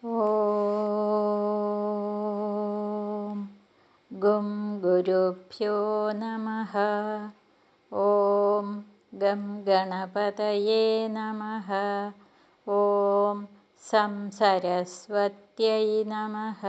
ॐ गुं गुरुभ्यो नमः। ॐ गं गणपतये नमः। ॐ सं सरस्वत्यै नमः।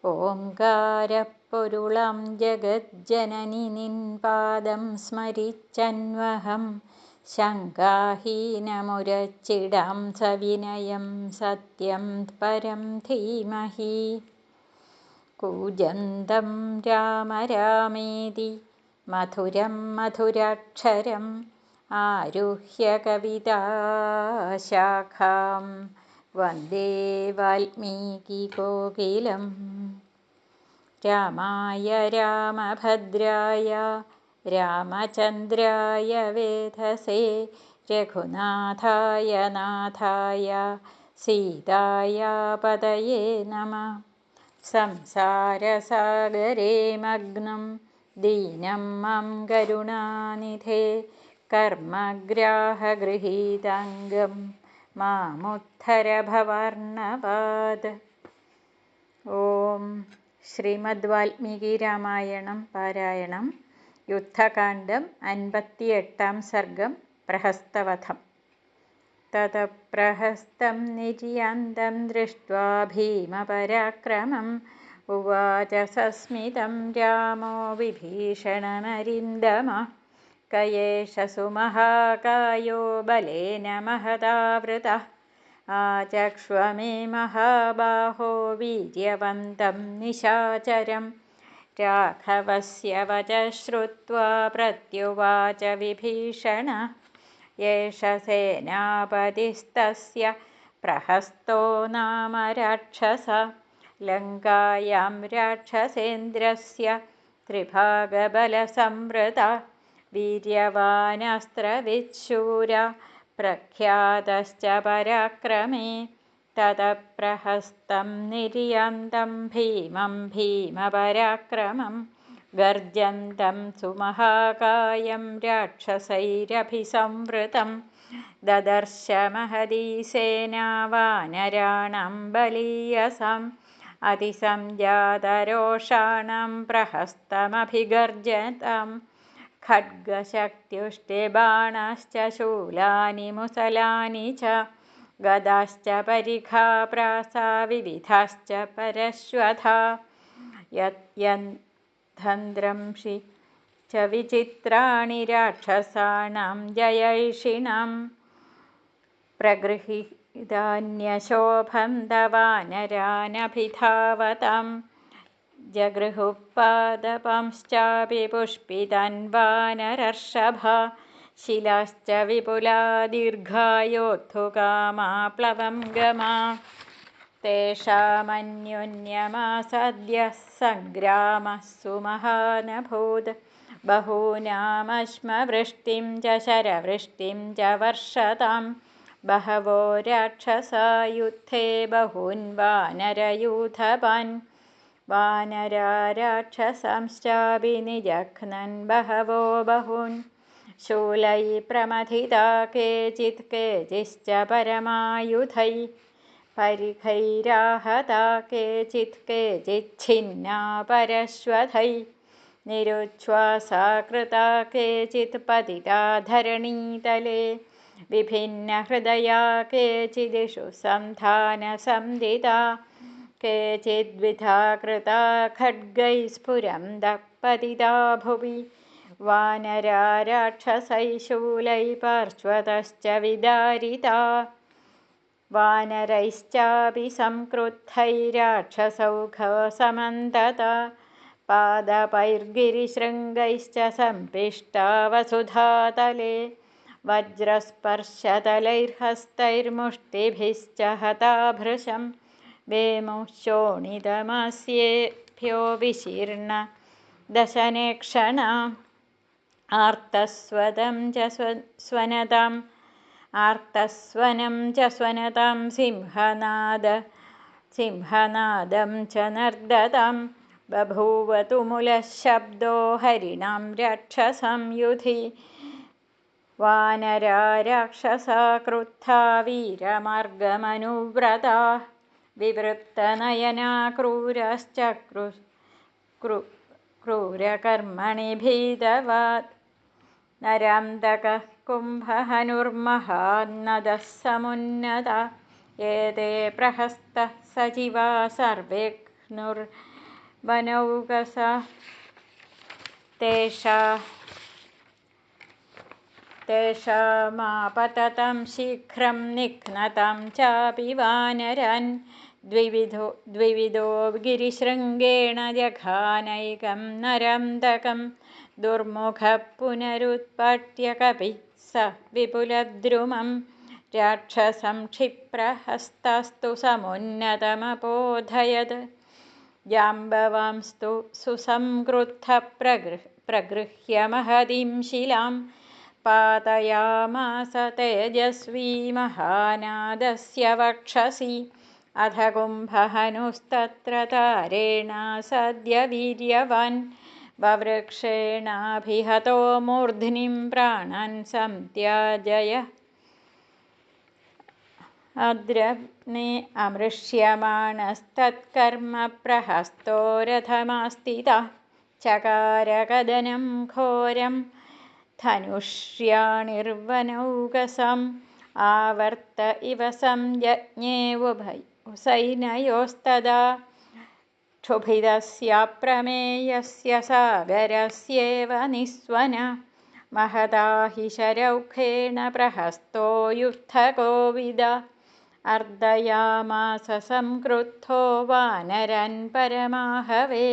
ഓംകാരപ്പൊരുളാം ജഗജ്ജനനി നിൻ പാദം സ്മരിച്ചന്വഹം ശങ്കാഹീനമുരച്ചിടാം സവിനയം സത്യം പരം ധീമഹി. കൂജന്തം രാമ രാമേതി മധുരം മധുരാക്ഷരം ആരുഹ്യ കവിതാശാഖാം വന്ദേ വാൽമീകികോകിലം. രാമായ രാമഭദ്രായ രാമചന്ദ്രായ വേധസേ രഘുനാഥായ നാഥായ സീതായ പതയേ നമഃ. സംസാരസാഗരേ മഗ്നം ദീനം മം കരുണാനിധേ കർമ്മഗ്രാഹഗൃഹീതാംഗം മാമുദ്ധര ഭവാർണവാത്. ഓം ശ്രീമദ് വാൽമീകി രാമായണം പാരായണം. യുദ്ധകാണ്ഡം 58-ാം സർഗം. പ്രഹസ്തവധം. തതഃ പ്രഹസ്തം നിര്യാന്തം ദൃഷ്ട്വാ ഭീമപരാക്രമം ഉവാച സസ്മിതം രാമോ വിഭീഷണമരിन्दമഃ. കയേഷ സുമഹാകായോ ബലേന മഹതാവൃതഃ ആചക്ഷ്വമേ മഹാബാഹോ വീര്യവന്തം നിശാചരം. രാഘവസ്യ വചഃ ശ്രുത്വാ പ്രത്യുവാച വിഭീഷണഃ യേഷ സേനാപതിസ്തസ്യ പ്രഹസ്തോ നാമ രാക്ഷസഃ. ലങ്കായാം രാക്ഷസേന്ദ്രസ്യ ത്രിഭാഗബലസംവൃതഃ വീര്യവാനസ്ത്രവിച്ശൂരഃ പ്രഖ്യാതശ്ച പരാക്രമേ. തതഃ പ്രഹസ്തം നിര്യാന്തം ഭീമം ഭീമപരാക്രമം ഗർജന്തം സുമഹാകായം രാക്ഷസൈരഭിസംവൃതം. ദദർശ മഹതീ സേനാ വാനരാണാം ബലീയസാം അതിസഞ്ജാതരോഷാണം പ്രഹസ്തമഭിഗർജതാം. ഖഡ്ഗശക്ത്യുഷ്ടിബാണശ്ച ശൂലാനി മുസലാനി ച ഗദാശ്ച പരിഘാപ്രാസാ വിവിധാശ്ച പരശ്വഥാ. യദ്യന്ധന്ത്രംഷി ച വിചിത്രാണി രാക്ഷസാണാം ജയൈഷിണാം പ്രഗൃഹീതാന്യശോഭന്ത വാനരാനഭിധാവതാം. ജഗൃഹുഃ പാദപാംശ്ചാപി പുഷ്പിതാൻ വാനരർഷഭാ ശിലാശ്ച വിപുലാ ദീർഘാ യോദ്ധുകാമാ പ്ലവം ഗമാ. തേഷാമന്യോന്യമാസാദ്യഃ സംഗ്രാമഃ സുമഹാനഭൂത്. ബഹൂനാമശ്മവൃഷ്ടിം ച ശരവൃഷ്ടിം ച വർഷതാം. ബഹവോ രാക്ഷസാ യുദ്ധേ ബഹൂൻ വാനരയൂഥപാൻ. വാനരാ രാക്ഷസാംശ്ചാപി നിജഘ്നൻ ബഹവോ ബഹൂൻ. ശൂലൈഃ പ്രമഥിതാ കേചിत् കേചിശ്ച പരമായുധൈഃ. പരിഘൈരാഹതാ കേചിत् കേചിച്ഛിന്നാ പരശ്വഥൈः. നിരുച്ഛ്വാസാ കൃതാ കേചിत् പതിതാ ധരണീതലേ. വിഭിന്നഹൃദയാ കേചിദിഷു സന്ധാനസംധിതാ. കേചിദ്വിധാ കൃതാ ഖഡ്ഗൈः സ്ഫുരന്തഃ പതിതാ ഭുവി. വാനരാ രാക്ഷസൈः ശൂലൈः പാർശ്വതശ്ച വിദാരിതാ. വാനരൈശ്ചാപി സംക്രുദ്ധൈः രാക്ഷസൗഘസമന്തതാ. പാദപൈർഗിരിശൃംഗൈശ്ച सम्पिष्टा वसुधातले. वज्रस्पर्शतलैर्हस्तैर्मुष्टिभिश्च हता भृशं. वेमुः शोणितमास्येभ्यो विशीर्ण दशनेक्षणा. आर्तस्वनं च स्वनतां सिंहनादं च नर्दतां. बभूव तुमुलः शब्दो हरिणां राक्षसां युधि. वानरा राक्षसा क्रुद्धा वीरमार्गमनुव्रताः. विवृत्तनयना क्रूरश्चक्रु क्रूरकर्मणि भीतवात् नरान्तकः कुम्भहनुर्महान्नदः समुन्नता एते प्रहस्तः सचिवा सर्वेऽग्नुर्वनौकसा तेषामापततं शीघ्रं निघ्नतं चापि वानरान् द्विविधो गिरिशृङ्गेण जघानैकं नरान्तकं दुर्मुखः पुनरुत्पाट्य कपिः स विपुलद्रुमं राक्षसं क्षिप्रहस्तास्तु समुन्नतमपोधयत् जाम्बवांस्तु सुसंक्रुद्धः प्रगृह्य महतीं शिलां पातयामास तेजस्वी महानादस्य वक्षसि अथ कुम्भहनुस्तत्र तारेणासद्य वीर्यवान् ववृक्षेणाभिहतो मूर्ध्निं प्राणान् संत्याजय अद्रग्ने अमृष्यमाणस्तत्कर्म प्रहस्तो रथमास्थितः चकारकदनं घोरं धनुष्याणिर्वनौकसम् आवर्त इव संयज्ञे उभयसैनयोस्तदा क्षुभितस्याप्रमेयस्य सागरस्येव निःस्वन महता हि शरौखेण प्रहस्तो युद्धकोविद अर्दयामास संक्रुद्धो वानरान् परमाहवे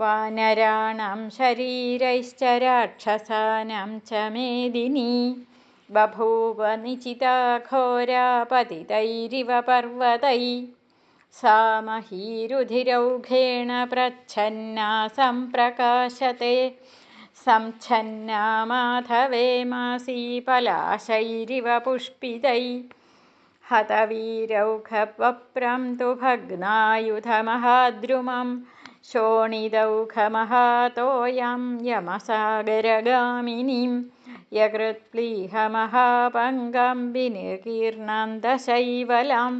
वानराणां शरीरैश्च राक्षसानां च मेदिनी बभूव निचिता घोरा पतितैरिव पर्वतैः सा महीरुधिरौघेण प्रच्छन्ना सम्प्रकाशते संच्छन्ना माधवे मासी पलाशैरिव पुष्पितैः हतवीरौघवप्रं तु भग्नायुधमहाद्रुमं शोणितौघमहातोयां यमसागरगामिनीं यकृत्प्लीहमहापङ्गां विनिकीर्णां दशैवलां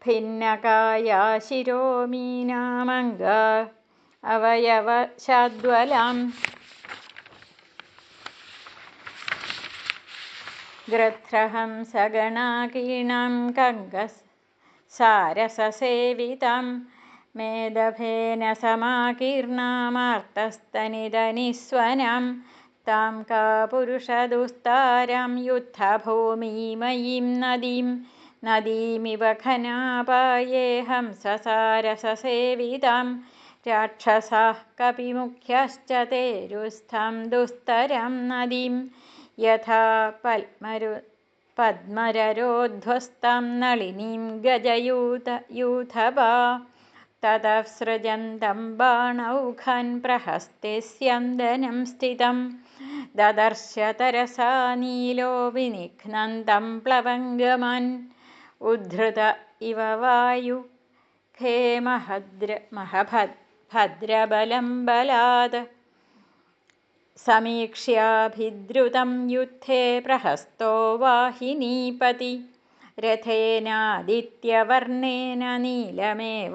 भिन्नकाया शिरोमीनामङ्गा अवयवशाद्वलाम् गृध्रहंसगणाकीर्णां कङ्कसारससेवितां मेदभेन समाकीर्णामार्तस्तनितनिस्वनां तां का पुरुषदुस्तारां युद्धभूमिमयीं नदीमिव घनापाये हंससारससेवितां राक्षसाः कपिमुख्यश्च तेरुस्थां दुस्तरां नदीं यथा पद्मररोध्वस्तां नलिनीं गजयूथपा ततः सृजन्तं बाणौघान् प्रहस्ते स्यन्दनं स्थितं ददर्श तरसा नीलो विनिघ्नन्तं प्लवङ्गमान् उद्धृत इव वायुखे महभद्रबलं बलात् समीक्ष्याभिद्रुतं युद्धे प्रहस्तो वाहिनीपति रथेनादित्यवर्णेन नीलमेवाभिदुद्रुवे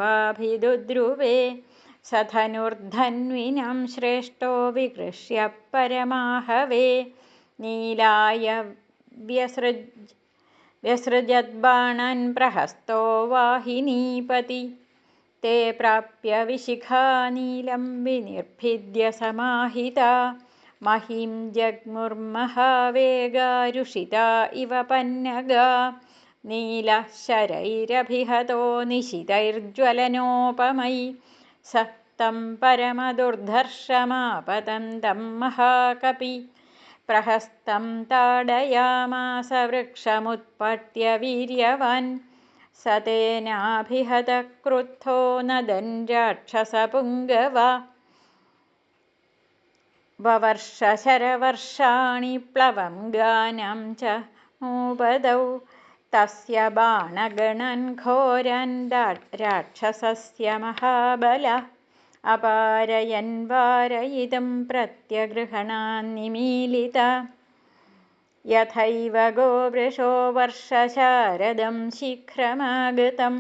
स धनुर्धन्विनं श्रेष्ठो विकृष्य परमाहवे नीलाय व्यसृजद्बाणान् प्रहस्तो वाहिनीपति ते प्राप्य विशिखा नीलं विनिर्भिद्य समाहिता महीं जग्मुर्महावेगारुषिता इव पन्नगा नीलः शरैरभिहतो निशितैर्ज्वलनोपमै स तं परमदुर्धर्षमापतन्तं महाकपि प्रहस्तं ताडयामास वृक्षमुत्पट्य वीर्यवान् स तेनाभिहतः क्रुद्धो नदन् राक्षसपुङ्गवा ववर्ष शरवर्षाणि प्लवङ्गानां च नूपदौ तस्य बाणगणान् घोरान् राक्षसस्य महाबल अपारयन् वारयितुं प्रत्यगृहणान्निमीलिता यथैव गोवृषो वर्षशारदं शीघ्रमागतं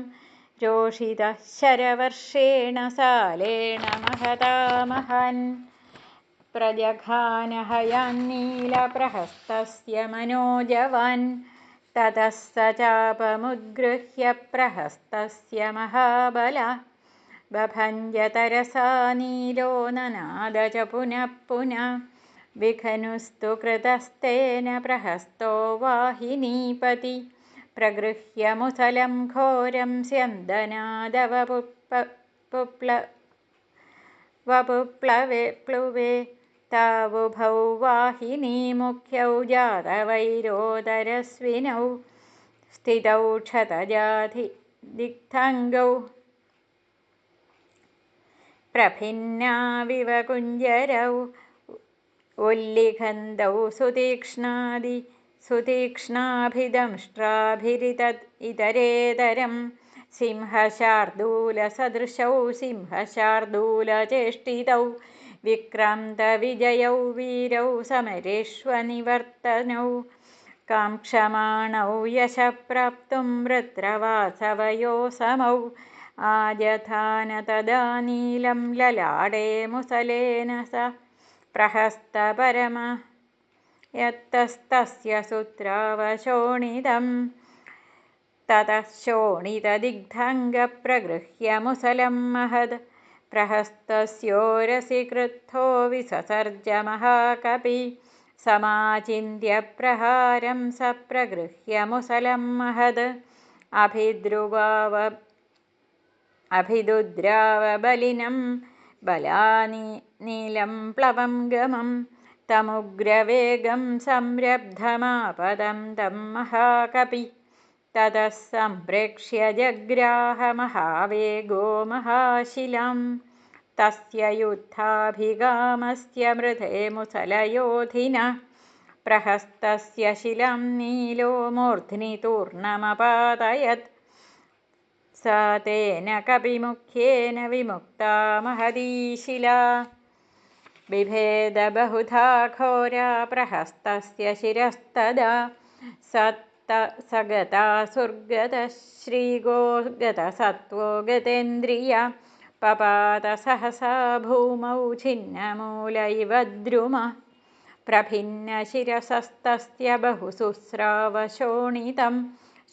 जोषितः शरवर्षेण सालेण महता महान् प्रजघानहयान्नीलप्रहस्तस्य मनोजवान् ततः स चापमुद्गृह्य प्रहस्तस्य महाबला बभञ्जतरसा नीलो ननाद च पुनः पुनः विखनुस्तु कृतस्तेन प्रहस्तो वाहिनीपति प्रगृह्य मुसलं घोरं स्यन्दनादवपुप्लवे तावुभौ वाहिनीमुख्यौ जातवैरोदरस्विनौ स्थितौ क्षतजाधिदिग्धङ्गौ प्रभिन्नाविव कुञ्जरौ उल्लिखन्तौ सुतीक्ष्णाभिदंष्ट्राभिरितरेतरं सिंहशार्दूलसदृशौ सिंहशार्दूलचेष्टितौ विक्रान्तविजयौ वीरौ समरेष्वनिवर्तनौ काङ्क्षमाणौ यशप्राप्तुं वृत्रवासवयो समौ आजथान तदा नीलं ललाटे मुसलेन स प्रहस्तपरम यत्तस्तस्य सूत्रावशोणितं ततः शोणितदिग्धङ्गप्रगृह्य मुसलं महद् प्रहस्तस्योरसि क्रुद्धो विससर्ज महाकपि समाचिन्त्य प्रहारं स प्रगृह्य मुसलं महद् अभिदुद्रावबलिनं बलानीलं प्लवं गमं तमुग्रवेगं संरब्धमापदं तं महाकपि ततः सम्प्रेक्ष्य जग्राह महावेगो महाशिलां तस्य युद्धाभिगामस्य मृधे मुसलयोधिना प्रहस्तस्य शिलां नीलो मूर्ध्नि तूर्णमपातयत् सा तेन कपिमुख्येन विमुक्ता महती शिला बिभेद बहुधा घोरा प्रहस्तस्य शिरस्तदा सगतासुर्गतः श्रीगो गतसत्त्वो गतेन्द्रिया पपात सहसा भूमौ छिन्नमूल इव द्रुमः प्रभिन्नशिरसस्तस्य बहुशुस्रावशोणितं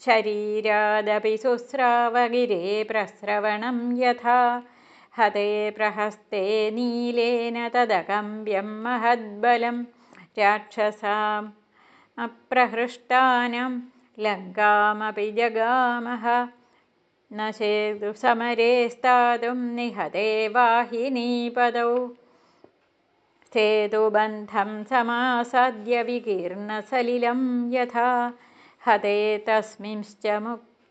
शरीरादपि शुस्रावगिरे प्रस्रवणं यथा हते प्रहस्ते नीलेन तदकम्ब्यं महद्बलं राक्षसामप्रहृष्टानां लङ्कामपि जगामः न समरे स्थातुं निहते वाहिनीपदौ सेतुबन्धं समासाद्य विकीर्णसलिलं यथा हते तस्मिंश्च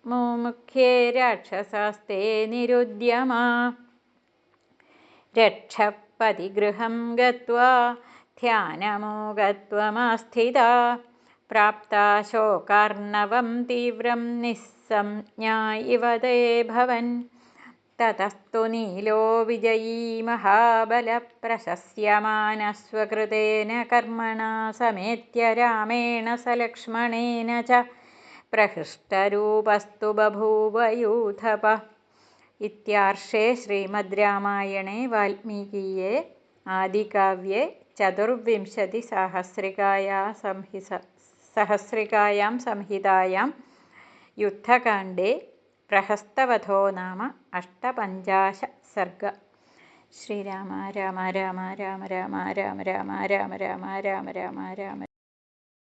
मुमुख्ये राक्षसास्ते निरुद्यमा रक्षपतिगृहं गत्वा ध्यानमोगत्वमास्थिता प्राप्ता शोकार्णवं तीव्रं निस्संज्ञा इव ते भवन् ततस्तु नीलो विजयी महाबलप्रशस्यमानस्वकृतेन कर्मणा समेत्य रामेण सलक्ष्मणेन च प्रहृष्टरूपस्तु बभूव यूथप। इत्यार्षे श्रीमद् रामायणे वाल्मीकीये आदिकाव्ये चतुर्विंशतिसहस्रिकायां संहितायां युद्धकाण्डे प्रहस्तवधो नाम 58 सर्ग। श्रीराम राम राम राम राम राम राम राम राम राम राम राम राम।